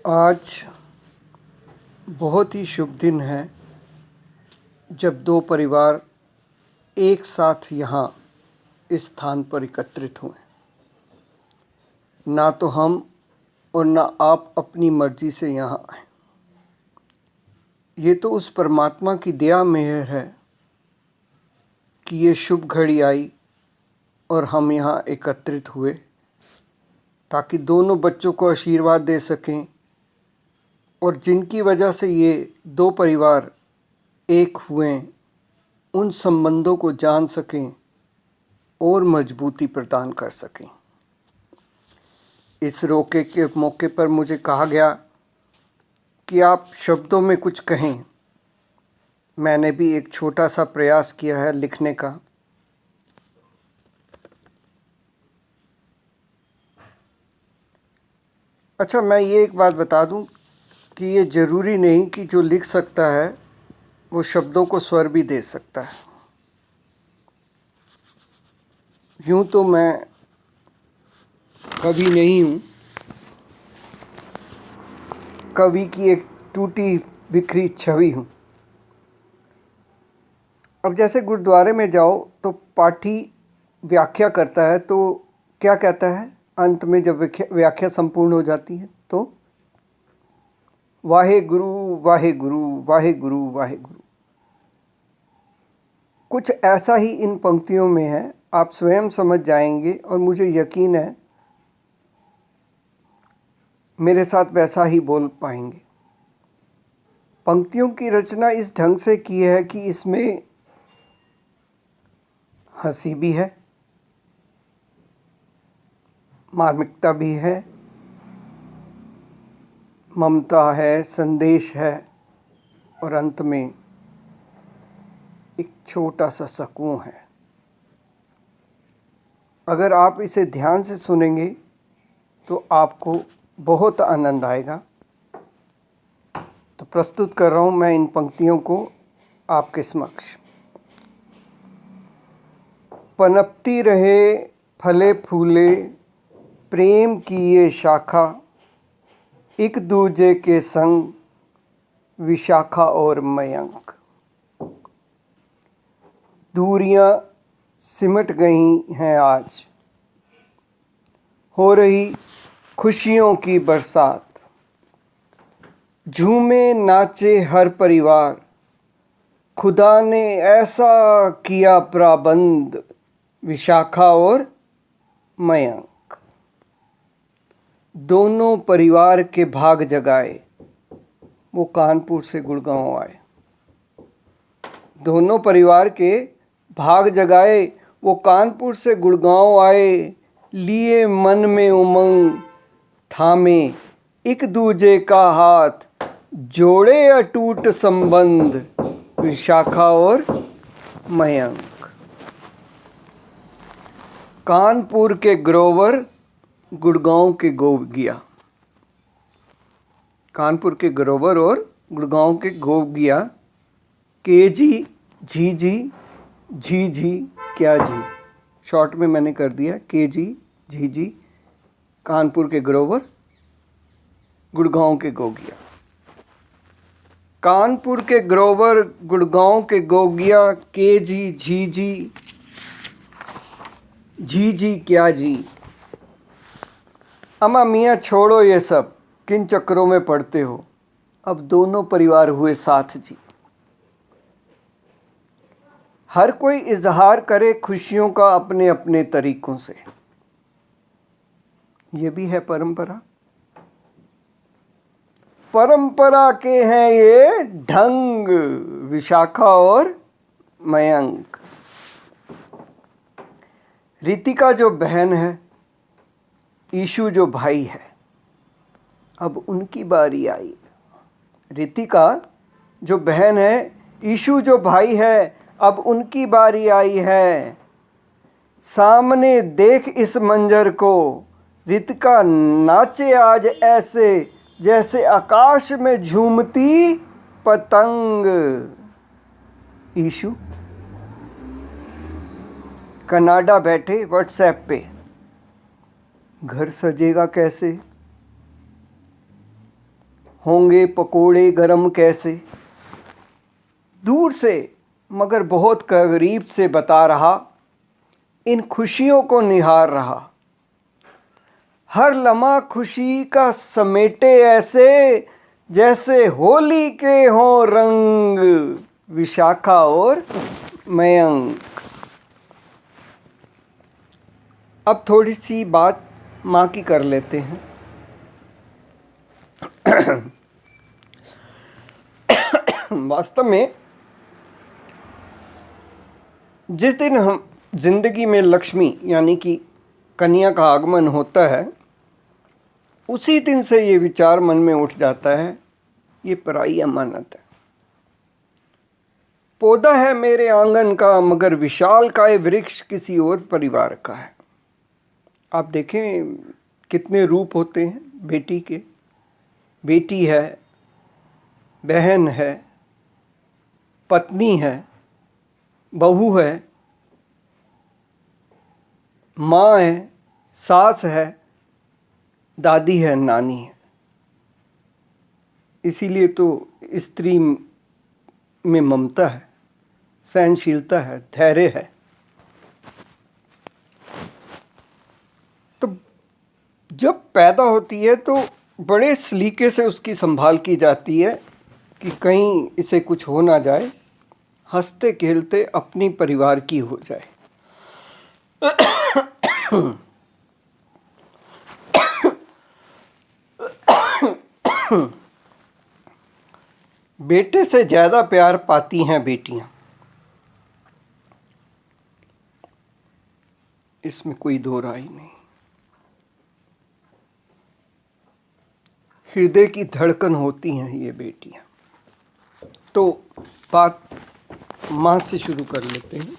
आज बहुत ही शुभ दिन है जब दो परिवार एक साथ यहाँ इस स्थान पर एकत्रित हुए। ना तो हम और ना आप अपनी मर्जी से यहाँ आए। ये तो उस परमात्मा की दया मेहर है कि ये शुभ घड़ी आई और हम यहाँ एकत्रित हुए ताकि दोनों बच्चों को आशीर्वाद दे सकें और जिनकी वजह से ये दो परिवार एक हुए उन संबंधों को जान सकें और मजबूती प्रदान कर सकें। इस रोके के मौके पर मुझे कहा गया कि आप शब्दों में कुछ कहें। मैंने भी एक छोटा सा प्रयास किया है लिखने का। अच्छा, मैं ये एक बात बता दूं कि ये ज़रूरी नहीं कि जो लिख सकता है वो शब्दों को स्वर भी दे सकता है। यूँ तो मैं कवि नहीं हूँ, कवि की एक टूटी बिखरी छवि हूँ। अब जैसे गुरुद्वारे में जाओ तो पाठी व्याख्या करता है तो क्या कहता है अंत में जब व्याख्या संपूर्ण हो जाती है तो वाहे गुरु वाहे गुरु वाहे गुरु वाहे गुरु। कुछ ऐसा ही इन पंक्तियों में है, आप स्वयं समझ जाएंगे और मुझे यकीन है मेरे साथ वैसा ही बोल पाएंगे। पंक्तियों की रचना इस ढंग से की है कि इसमें हंसी भी है, मार्मिकता भी है, ममता है, संदेश है और अंत में एक छोटा सा सुकून है। अगर आप इसे ध्यान से सुनेंगे तो आपको बहुत आनंद आएगा। तो प्रस्तुत कर रहा हूँ मैं इन पंक्तियों को आपके समक्ष। पनपती रहे फले फूले प्रेम की ये शाखा, एक दूजे के संग विशाखा और मयंक। दूरियां सिमट गई हैं आज, हो रही खुशियों की बरसात। झूमे नाचे हर परिवार, खुदा ने ऐसा किया प्रबंध, विशाखा और मयंक। दोनों परिवार के भाग जगाए वो कानपुर से गुड़गांव आए। दोनों परिवार के भाग जगाए वो कानपुर से गुड़गांव आए। लिए मन में उमंग थामे एक दूजे का हाथ, जोड़े अटूट संबंध, विशाखा और मयंक। कानपुर के ग्रोवर गुड़गांव के गोगिया। कानपुर के ग्रोवर और गुड़गांव के गोगिया। के जी जी जी जी जी क्या जी, शॉर्ट में मैंने कर दिया के जी जी जी। कानपुर के ग्रोवर गुड़गांव के गोगिया। कानपुर के ग्रोवर गुड़गांव के गोगिया। के जी जी जी क्या जी। अम्मा मियाँ छोड़ो ये सब, किन चक्करों में पड़ते हो, अब दोनों परिवार हुए साथ जी। हर कोई इजहार करे खुशियों का अपने अपने तरीकों से। ये भी है परंपरा। परंपरा के हैं ये ढंग, विशाखा और मयंक। रितिका जो बहन है, ईशु जो भाई है, अब उनकी बारी आई। रितिका जो बहन है, ईशु जो भाई है, अब उनकी बारी आई है। सामने देख इस मंजर को, रितिका नाचे आज ऐसे जैसे आकाश में झूमती पतंग। ईशु कनाडा बैठे व्हाट्सएप पे, घर सजेगा कैसे, होंगे पकोड़े गरम कैसे। दूर से मगर बहुत करीब से बता रहा, इन खुशियों को निहार रहा। हर लम्हा खुशी का समेटे ऐसे, जैसे होली के हों रंग विशाखा और मयंक। अब थोड़ी सी बात माँ की कर लेते हैं। वास्तव में जिस दिन हम जिंदगी में लक्ष्मी यानी कि कन्या का आगमन होता है, उसी दिन से ये विचार मन में उठ जाता है, ये पराई अमानत है। पौधा है मेरे आंगन का, मगर विशालकाय वृक्ष किसी और परिवार का है। आप देखें कितने रूप होते हैं बेटी के। बेटी है, बहन है, पत्नी है, बहू है, माँ है, सास है, दादी है, नानी है। इसीलिए तो स्त्री में ममता है, सहनशीलता है, धैर्य है। तो जब पैदा होती है तो बड़े सलीके से उसकी संभाल की जाती है कि कहीं इसे कुछ हो ना जाए, हंसते खेलते अपनी परिवार की हो जाए। बेटे से ज्यादा प्यार पाती हैं बेटियां, इसमें कोई दो राय नहीं। हृदय की धड़कन होती हैं ये बेटियां। तो बात माँ से शुरू कर लेते हैं।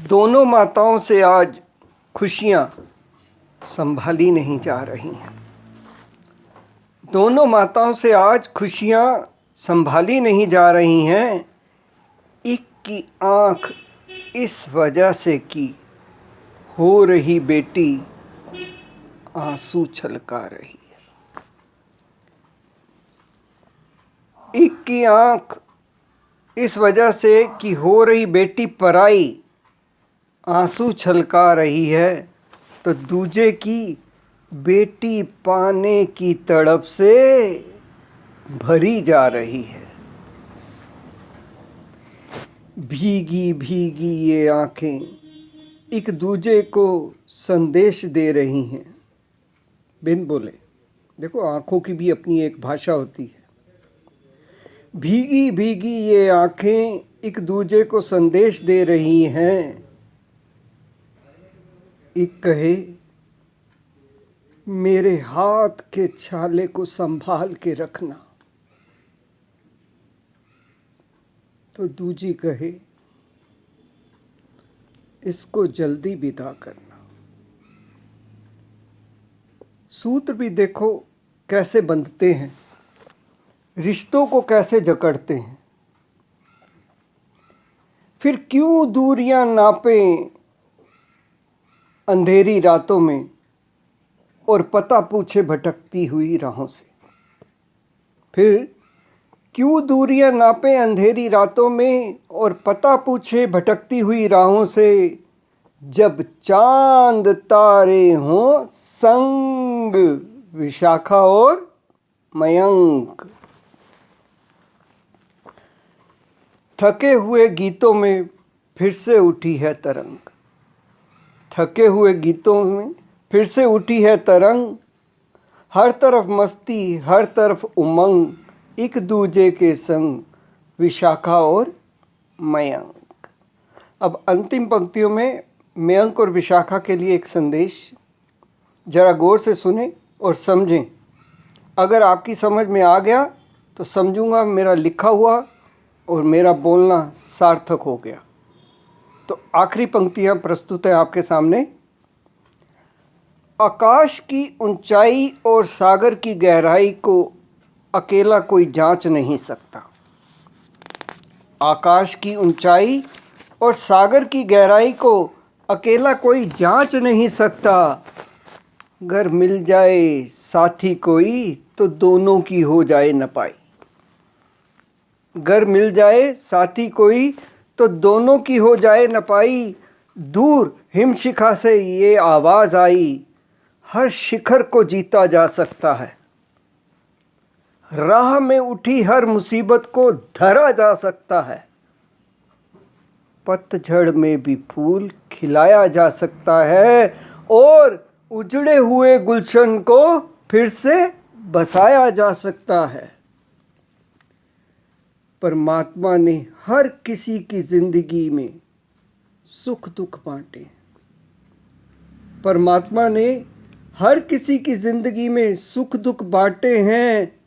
दोनों माताओं से आज खुशियां संभाली नहीं जा रही हैं। दोनों माताओं से आज खुशियां संभाली नहीं जा रही हैं। एक की आंख इस वजह से कि हो रही बेटी आंसू छलका रही है। एक की आंख इस वजह से कि हो रही बेटी पराई आंसू छलका रही है, तो दूजे की बेटी पाने की तड़प से भरी जा रही है। भीगी भीगी ये आंखें एक दूजे को संदेश दे रही हैं, बिन बोले। देखो आंखों की भी अपनी एक भाषा होती है। भीगी भीगी ये आंखें एक दूजे को संदेश दे रही हैं। एक कहे मेरे हाथ के छाले को संभाल के रखना, तो दूजी कहे इसको जल्दी विदा करना। सूत्र भी देखो कैसे बंधते हैं, रिश्तों को कैसे जकड़ते हैं। फिर क्यों दूरियां नापें अंधेरी रातों में और पता पूछे भटकती हुई राहों से। फिर क्यों दूरियां नापें अंधेरी रातों में और पता पूछे भटकती हुई राहों से, जब चांद तारे हों संग विशाखा और मयंक। थके हुए गीतों में फिर से उठी है तरंग। थके हुए गीतों में फिर से उठी है तरंग। हर तरफ मस्ती, हर तरफ उमंग, एक दूजे के संग विशाखा और मयंक। अब अंतिम पंक्तियों में मयंक और विशाखा के लिए एक संदेश, जरा गौर से सुने और समझें। अगर आपकी समझ में आ गया तो समझूंगा मेरा लिखा हुआ और मेरा बोलना सार्थक हो गया। तो आखिरी पंक्तियां प्रस्तुत हैं आपके सामने। आकाश की ऊंचाई और सागर की गहराई को अकेला कोई जांच नहीं सकता। आकाश की ऊंचाई और सागर की गहराई को अकेला कोई जांच नहीं सकता। घर मिल जाए साथी कोई तो दोनों की हो जाए नपाई। घर मिल जाए साथी कोई तो दोनों की हो जाए नपाई। दूर हिमशिखा से ये आवाज आई, हर शिखर को जीता जा सकता है। राह में उठी हर मुसीबत को धरा जा सकता है। पतझड़ में भी फूल खिलाया जा सकता है और उजड़े हुए गुलशन को फिर से बसाया जा सकता है। परमात्मा ने हर किसी की जिंदगी में सुख दुख बांटे। परमात्मा ने हर किसी की जिंदगी में सुख दुख बांटे हैं।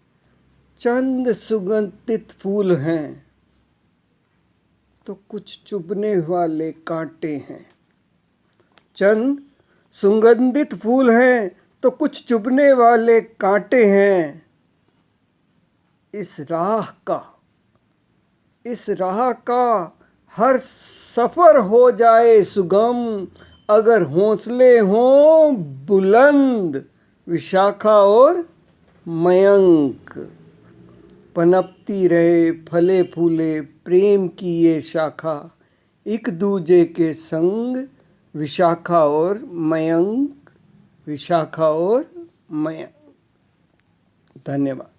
चंद सुगंधित फूल हैं तो कुछ चुभने वाले कांटे हैं। चंद सुगंधित फूल हैं तो कुछ चुभने वाले कांटे हैं। इस राह का हर सफर हो जाए सुगम, अगर हौसले हों बुलंद विशाखा और मयंक। पनपती रहे फले फूले प्रेम की ये शाखा, एक दूजे के संग विशाखा और मयंक, विशाखा और मयंक। धन्यवाद।